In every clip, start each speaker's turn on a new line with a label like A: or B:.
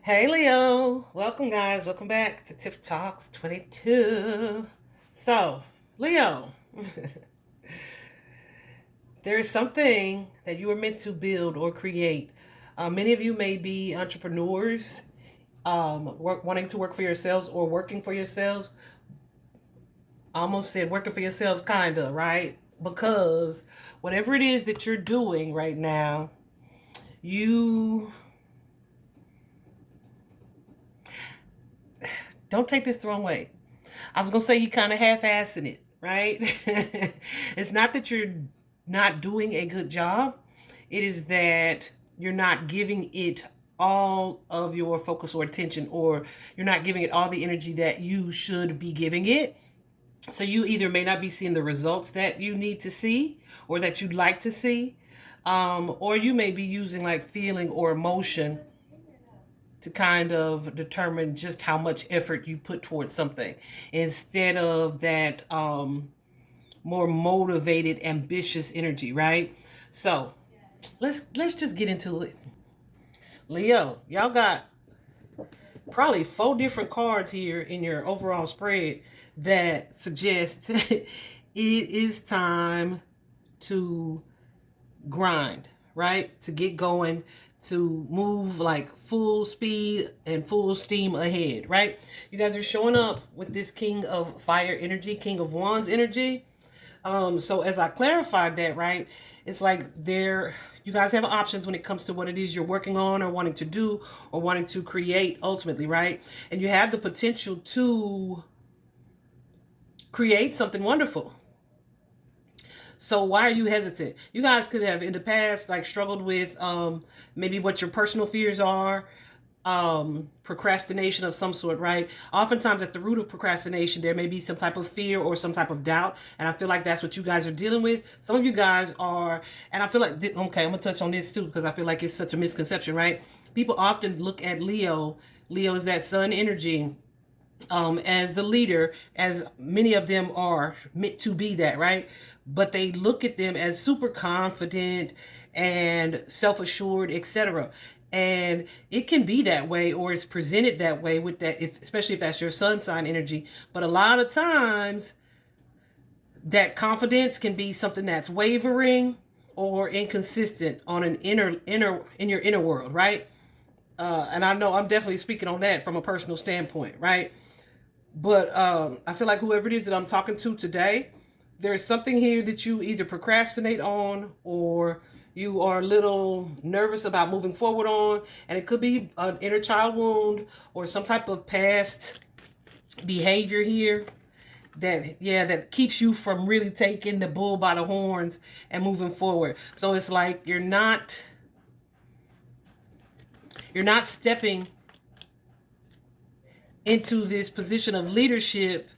A: Hey Leo, welcome guys, welcome back to Tiff Talks 22. So, Leo, there is something that you were meant to build or create. Many of you may be entrepreneurs, wanting to work for yourselves or working for yourselves. I almost said working for yourselves, kinda, right? Because whatever it is that you're doing right now, you don't take this the wrong way. I was gonna say you kind of half-assing it, right? It's not that you're not doing a good job. It is that you're not giving it all of your focus or attention, or you're not giving it all the energy that you should be giving it. So you either may not be seeing the results that you need to see or that you'd like to see, or you may be using like feeling or emotion to kind of determine just how much effort you put towards something instead of that more motivated, ambitious energy, right? So let's just get into it. Leo, y'all got probably 4 different cards here in your overall spread that suggest it is time to grind, right? To get going, to move like full speed and full steam ahead, right? You guys are showing up with this King of Fire energy, King of Wands energy. So as I clarified that, right, it's like you guys have options when it comes to what it is you're working on or wanting to do or wanting to create ultimately, right? And you have the potential to create something wonderful. So why are you hesitant? You guys could have in the past like struggled with maybe what your personal fears are, procrastination of some sort, right? Oftentimes at the root of procrastination, there may be some type of fear or some type of doubt. And I feel like that's what you guys are dealing with. Some of you guys are, and I feel like, okay, I'm gonna touch on this too, because I feel like it's such a misconception, right? People often look at Leo. Leo is that sun energy, as the leader, as many of them are meant to be that, right? But they look at them as super confident and self-assured, etc. And it can be that way, or it's presented that way with that, especially if that's your sun sign energy. But a lot of times, that confidence can be something that's wavering or inconsistent on an in your inner world, right? And I know I'm definitely speaking on that from a personal standpoint, right? But I feel like whoever it is that I'm talking to today, there's something here that you either procrastinate on or you are a little nervous about moving forward on. And it could be an inner child wound or some type of past behavior here that keeps you from really taking the bull by the horns and moving forward. So it's like you're not stepping into this position of leadership,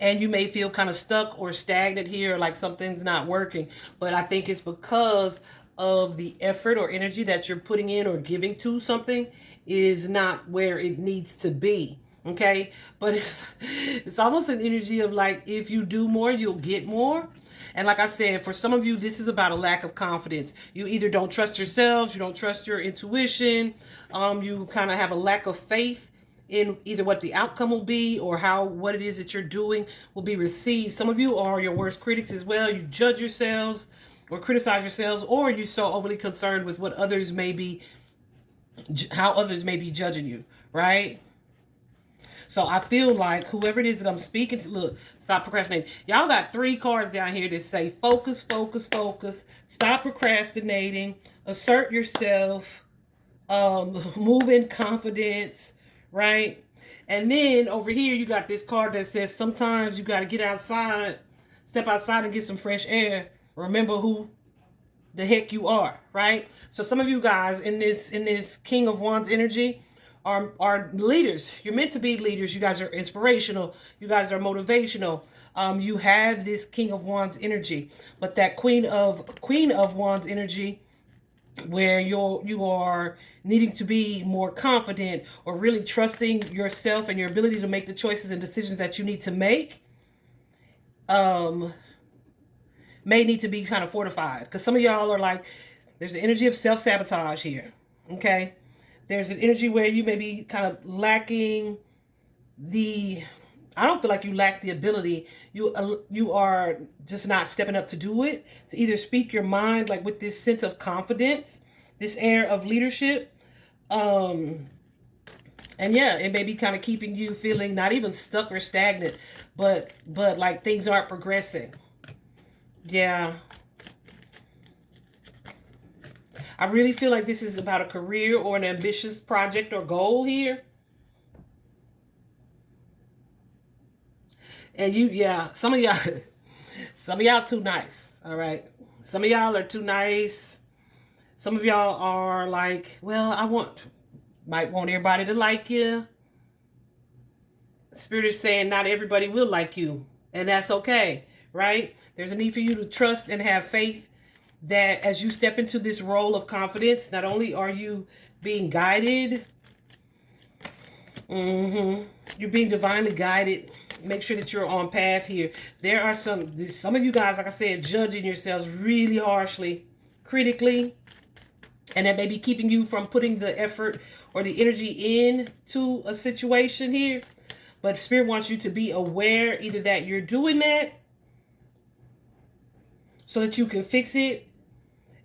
A: and you may feel kind of stuck or stagnant here, like something's not working. But I think it's because of the effort or energy that you're putting in or giving to something is not where it needs to be. Okay, but it's almost an energy of like, if you do more, you'll get more. And like I said, for some of you, this is about a lack of confidence. You either don't trust yourselves, you don't trust your intuition, you kind of have a lack of faith in either what the outcome will be or how what it is that you're doing will be received. Some of you are your worst critics as well. You judge yourselves or criticize yourselves, or you're so overly concerned with what others may be, how others may be judging you, right? So I feel like whoever it is that I'm speaking to, look, stop procrastinating. Y'all got 3 cards down here that say focus, focus, focus, stop procrastinating, assert yourself, move in confidence, right? And then over here, you got this card that says sometimes you got to get outside, step outside and get some fresh air. Remember who the heck you are, right? So some of you guys in this King of Wands energy are leaders. You're meant to be leaders. You guys are inspirational. You guys are motivational. You have this King of Wands energy, but that Queen of Wands energy, where you are needing to be more confident or really trusting yourself and your ability to make the choices and decisions that you need to make, may need to be kind of fortified, because some of y'all are like, there's the energy of self-sabotage here. Okay, There's an energy where you may be kind of lacking I don't feel like you lack the ability. You are just not stepping up to do it. To either speak your mind, like with this sense of confidence, this air of leadership. And yeah, it may be kind of keeping you feeling not even stuck or stagnant, but like things aren't progressing. Yeah. I really feel like this is about a career or an ambitious project or goal here. And some of y'all, some of y'all too nice. All right. Some of y'all are too nice. Some of y'all are like, well, might want everybody to like you. Spirit is saying not everybody will like you. And that's okay. Right? There's a need for you to trust and have faith that as you step into this role of confidence, not only are you being guided, you're being divinely guided. Make sure that you're on path here. There are some of you guys, like I said, judging yourselves really harshly, critically, and that may be keeping you from putting the effort or the energy into a situation here. But Spirit wants you to be aware either that you're doing that so that you can fix it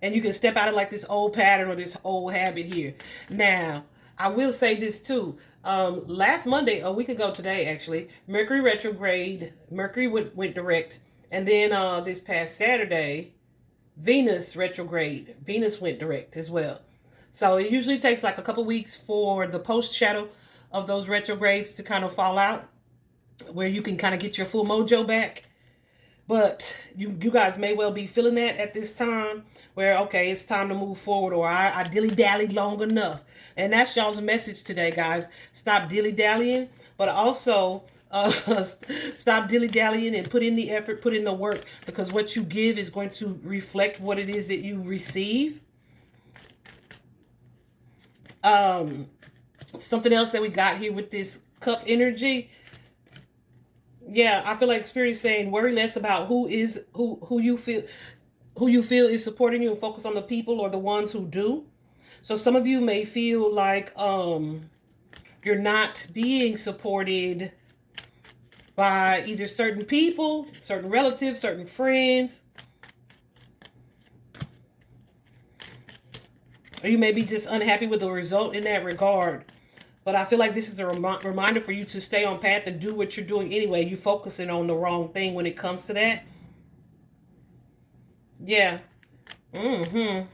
A: and you can step out of like this old pattern or this old habit here. Now, I will say this too. Last Monday, a week ago today, actually, Mercury retrograde, Mercury went direct. And then this past Saturday, Venus retrograde, Venus went direct as well. So it usually takes like a couple weeks for the post shadow of those retrogrades to kind of fall out, where you can kind of get your full mojo back. But you guys may well be feeling that at this time where, okay, it's time to move forward, or I dilly-dallied long enough. And that's y'all's message today, guys. Stop dilly-dallying, but also stop dilly-dallying and put in the effort, put in the work, because what you give is going to reflect what it is that you receive. Something else that we got here with this cup energy. Yeah, I feel like Spirit is saying worry less about who you feel is supporting you, and focus on the people or the ones who do. So some of you may feel like you're not being supported by either certain people, certain relatives, certain friends. Or you may be just unhappy with the result in that regard. But I feel like this is a reminder for you to stay on path and do what you're doing anyway. You're focusing on the wrong thing when it comes to that. Yeah. And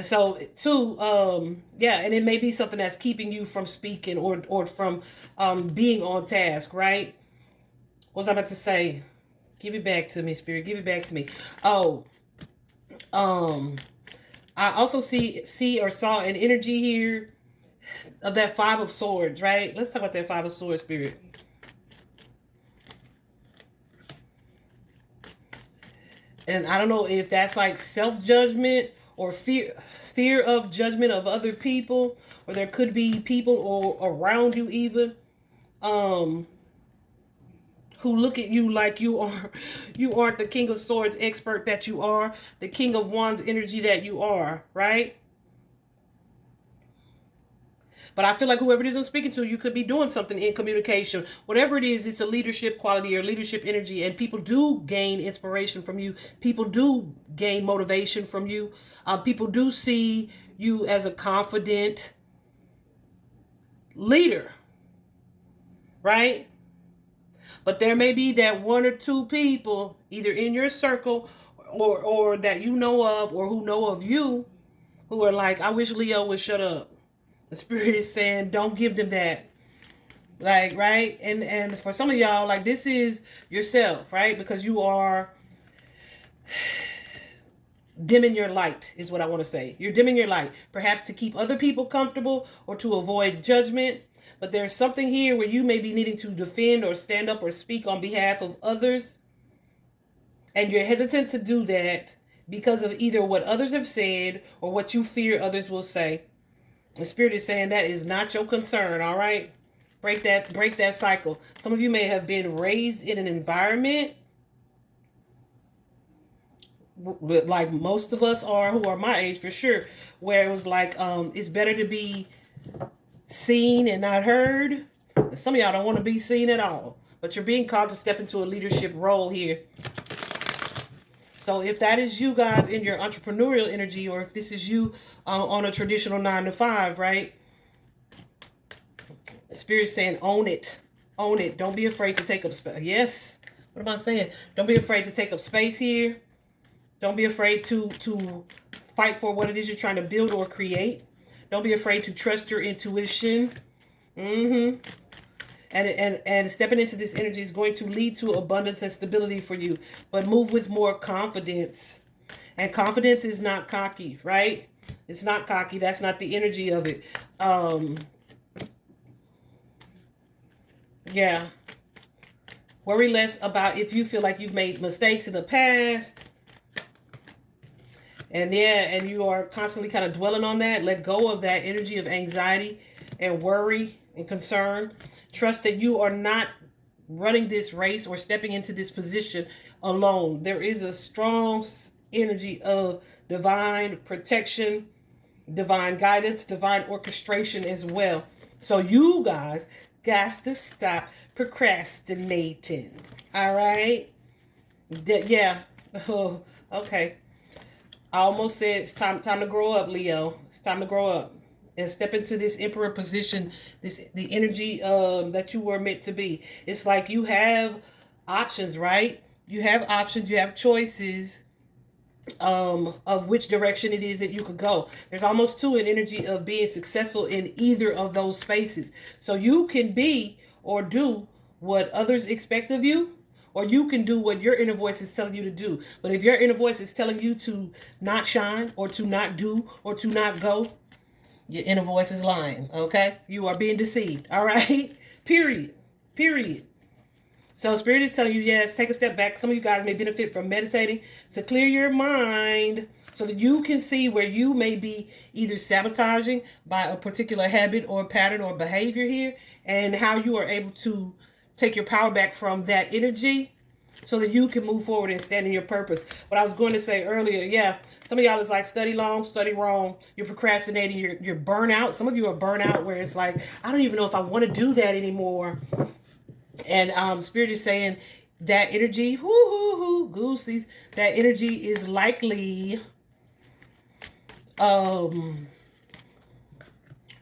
A: so, too, yeah, and it may be something that's keeping you from speaking or from being on task, right? What was I about to say? Give it back to me, Spirit. Give it back to me. Oh, I also see or saw an energy here of that Five of Swords, right? Let's talk about that Five of Swords, Spirit. And I don't know if that's like self-judgment or fear of judgment of other people, or there could be people or around you even who look at you like you aren't the King of Swords expert that you are, the King of Wands energy that you are, right? But I feel like whoever it is I'm speaking to, you could be doing something in communication. Whatever it is, it's a leadership quality or leadership energy. And people do gain inspiration from you. People do gain motivation from you. People do see you as a confident leader. Right? But there may be that one or two people, either in your circle or that you know of or who know of you, who are like, I wish Leo would shut up. The Spirit is saying, don't give them that. Like, right? And for some of y'all, like, this is yourself, right? Because you are dimming your light, is what I want to say. You're dimming your light, perhaps to keep other people comfortable or to avoid judgment. But there's something here where you may be needing to defend or stand up or speak on behalf of others. And you're hesitant to do that because of either what others have said or what you fear others will say. The Spirit is saying that is not your concern, all right? Break that cycle. Some of you may have been raised in an environment, like most of us are who are my age for sure, where it was like, it's better to be seen and not heard. And some of y'all don't want to be seen at all. But you're being called to step into a leadership role here. So if that is you guys in your entrepreneurial energy, or if this is you on a traditional 9 to 5, right? Spirit's saying own it. Own it. Don't be afraid to take up space. Yes. What am I saying? Don't be afraid to take up space here. Don't be afraid to fight for what it is you're trying to build or create. Don't be afraid to trust your intuition. And stepping into this energy is going to lead to abundance and stability for you. But move with more confidence. And confidence is not cocky, right? It's not cocky. That's not the energy of it. Yeah. Worry less about if you feel like you've made mistakes in the past. And and you are constantly kind of dwelling on that. Let go of that energy of anxiety and worry and concern. Trust that you are not running this race or stepping into this position alone. There is a strong energy of divine protection, divine guidance, divine orchestration as well. So you guys got to stop procrastinating. All right? Yeah. Oh, okay. I almost said it's time to grow up, Leo. It's time to grow up and step into this emperor position, the energy that you were meant to be. It's like you have options, right? You have options, you have choices of which direction it is that you could go. There's almost to an energy of being successful in either of those spaces. So you can be or do what others expect of you, or you can do what your inner voice is telling you to do. But if your inner voice is telling you to not shine, or to not do, or to not go, your inner voice is lying, okay? You are being deceived, all right? Period. So Spirit is telling you, yes, take a step back. Some of you guys may benefit from meditating to clear your mind so that you can see where you may be either sabotaging by a particular habit or pattern or behavior here, and how you are able to take your power back from that energy so that you can move forward and stand in your purpose. What I was going to say earlier, yeah, some of y'all is like study long, study wrong. You're procrastinating. You're burnout. Some of you are burnout where it's like, I don't even know if I want to do that anymore. And Spirit is saying that energy, goosies, that energy is likely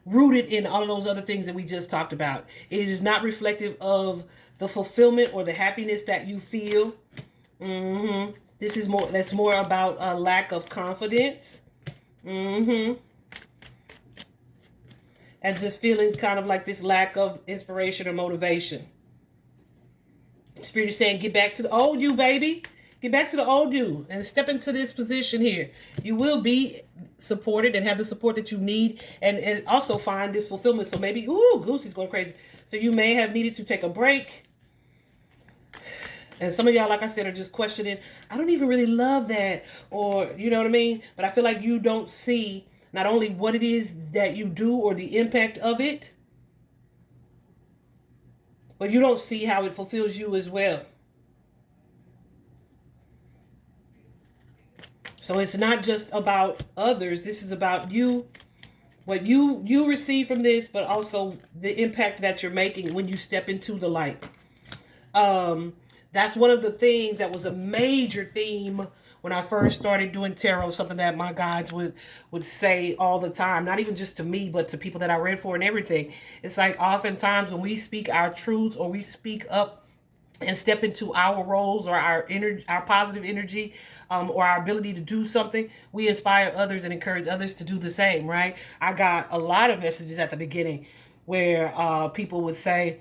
A: rooted in all of those other things that we just talked about. It is not reflective of the fulfillment or the happiness that you feel. This is more, that's more about a lack of confidence. And just feeling kind of like this lack of inspiration or motivation. Spirit is saying, get back to the old you, baby. Get back to the old you and step into this position here. You will be supported and have the support that you need, and also find this fulfillment. So maybe, Goosey's going crazy. So you may have needed to take a break. And some of y'all, like I said, are just questioning, I don't even really love that. Or, you know what I mean? But I feel like you don't see not only what it is that you do or the impact of it, but you don't see how it fulfills you as well. So it's not just about others. This is about you, what you receive from this, but also the impact that you're making when you step into the light. That's one of the things that was a major theme when I first started doing tarot, something that my guides would say all the time, not even just to me, but to people that I read for and everything. It's like oftentimes when we speak our truths, or we speak up and step into our roles, or our energy, our positive energy, or our ability to do something, we inspire others and encourage others to do the same, right? I got a lot of messages at the beginning where people would say,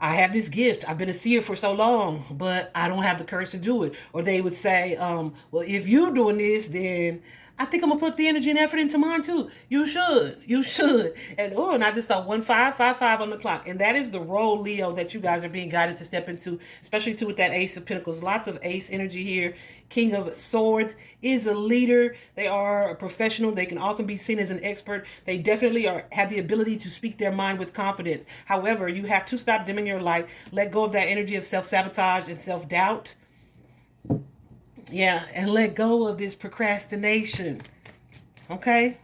A: I have this gift. I've been a seer for so long, but I don't have the courage to do it. Or they would say, well, if you're doing this, then I think I'm going to put the energy and effort into mine too. You should. And I just saw 1555 on the clock. And that is the role, Leo, that you guys are being guided to step into, especially too with that Ace of Pentacles. Lots of Ace energy here. King of Swords is a leader. They are a professional. They can often be seen as an expert. They definitely have the ability to speak their mind with confidence. However, you have to stop dimming your light. Let go of that energy of self-sabotage and self-doubt. Yeah, and let go of this procrastination. Okay?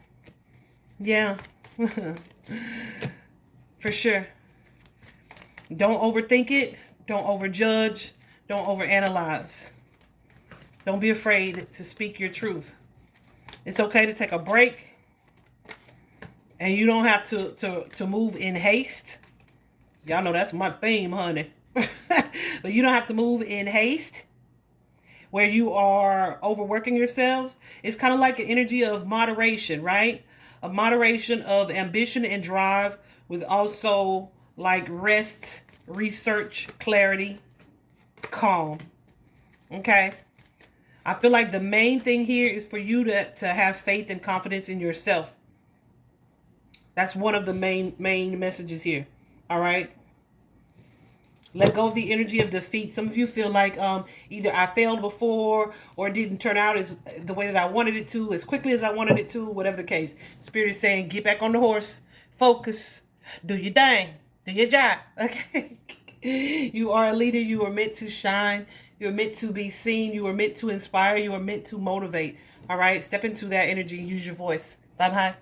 A: Yeah. For sure. Don't overthink it. Don't overjudge. Don't overanalyze. Don't be afraid to speak your truth. It's okay to take a break. And you don't have to move in haste. Y'all know that's my theme, honey. But you don't have to move in haste where you are overworking yourselves. It's kind of like an energy of moderation, right? A moderation of ambition and drive with also like rest, research, clarity, calm. Okay? I feel like the main thing here is for you to have faith and confidence in yourself. That's one of the main messages here. All right? Let go of the energy of defeat. Some of you feel like either I failed before or it didn't turn out as the way that I wanted it to, as quickly as I wanted it to, whatever the case. Spirit is saying, get back on the horse, focus, do your thing, do your job. Okay? You are a leader. You are meant to shine. You are meant to be seen. You are meant to inspire. You are meant to motivate. All right? Step into that energy. Use your voice. Bye-bye.